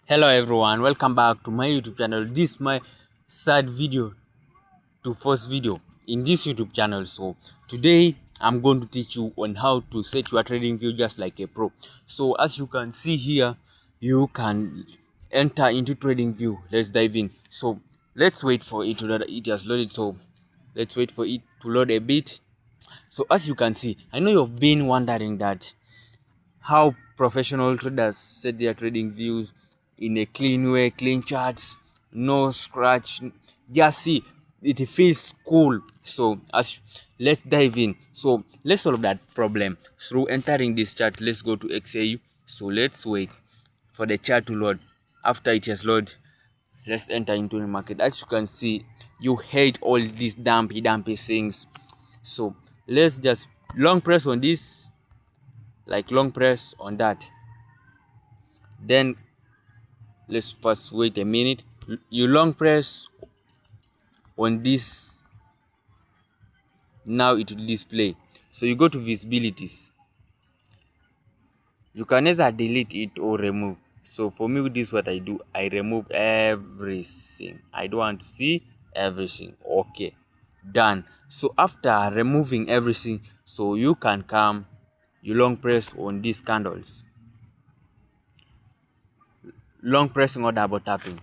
Hello everyone, welcome back to my YouTube channel. This is my third video to first video in this YouTube channel. So today I'm going to teach you on how to set your trading view just like a pro. So as you can see here, you can enter into trading view. Let's dive in. So let's wait for it to load. It has loaded, so let's wait for it to load a bit. So as you can see, I know you've been wondering that how professional traders set their trading views in a clean way, clean charts, no scratch. Just see, it feels cool. So as let's dive in. So let's solve that problem through entering this chart. Let's go to XAU. So let's wait for the chart to load. After it has loaded, let's enter into the market. As you can see, you hate all these dumpy things. So let's just long press on this, like long press on that. Then let's first wait a minute. You long press on this, now it will display. So you go to visibilities. You can either delete it or remove. So for me, this is what I do. I remove everything. I don't want to see everything. Okay, done. So after removing everything, so you can come, you long press on these candles, long pressing or double tapping.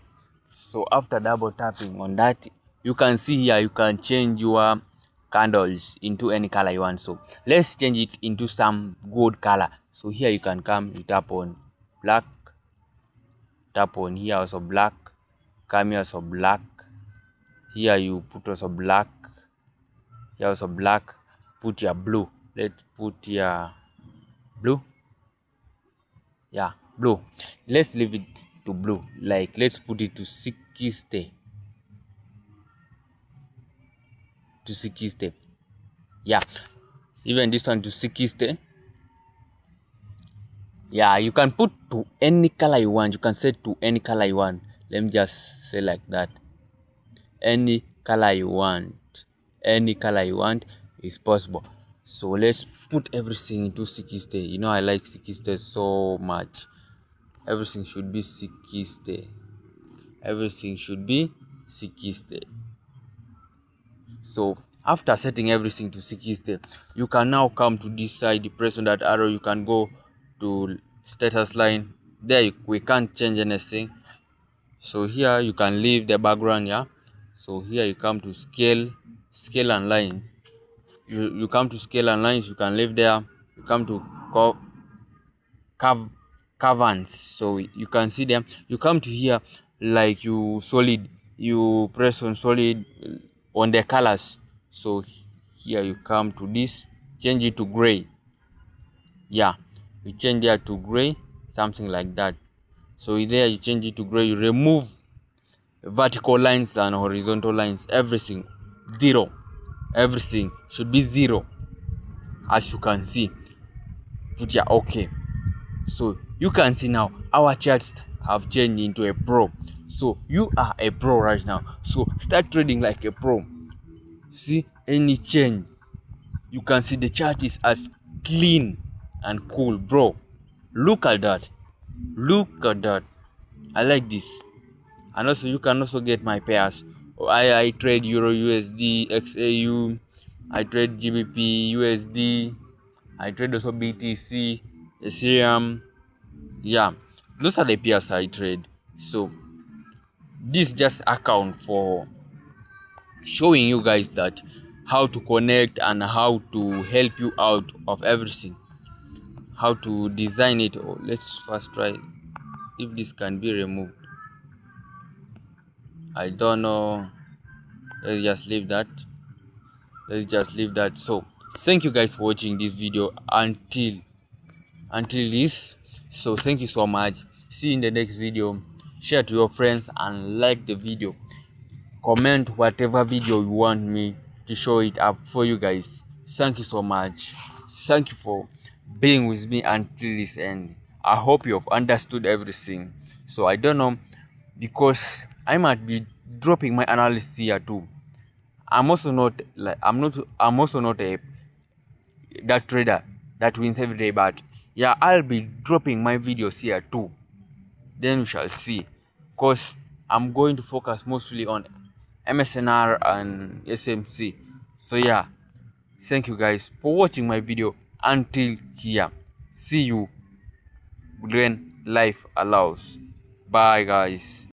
So after double tapping on that, you can see here you can change your candles into any color you want. So let's change it into some gold color. So here you can come, you tap on black, tap on here also black, come here also black, here you put also black, here also black, put your blue. Let's put your blue. Yeah, blue. Let's leave it to blue. Like let's put it to 60 to 60. Yeah, even this one to 60. Yeah, you can put to any color you want. You can set to any color you want. Let me just say like that. Any color you want, any color you want is possible. So let's put everything into 60. You know I like 60 so much. Everything should be 60. Everything should be 60. So after setting everything to 60, you can now come to this side, press on that arrow. You can go to status line. There we can't change anything. So here you can leave the background. Yeah, so here you come to scale and line. You come to scale and lines. You can leave there. You come to caverns, so you can see them. You come to here, like you solid, you press on solid on the colors. So here you come to this, change it to gray. Yeah, you change that to gray, something like that. So there you change it to gray. You remove vertical lines and horizontal lines, everything zero. Everything should be zero. As you can see, put your okay. So you can see now our charts have changed into a pro. So you are a pro right now, so start trading like a pro. See any change, you can see the chart is as clean and cool, bro. Look at that, look at that. I like this. And also you can also get my pairs. I trade EURUSD, XAU, I trade GBPUSD, I trade also BTC, Ethereum. Yeah, those are the pairs I trade. So this just account for showing you guys that how to connect and how to help you out of everything, how to design it. Oh, let's first try if this can be removed. I don't know. Let's just leave that. So thank you guys for watching this video until this. So thank you so much. See you in the next video. Share to your friends and like the video. Comment whatever video you want me to show it up for you guys. Thank you so much. Thank you for being with me until this end. I hope you have understood everything. So I don't know, because I might be dropping my analysis here too. I'm also not a that trader that wins every day, but yeah, I'll be dropping my videos here too. then we shall see, because I'm going to focus mostly on MSNR and SMC. So yeah, thank you guys for watching my video until here. See you when life allows. Bye guys.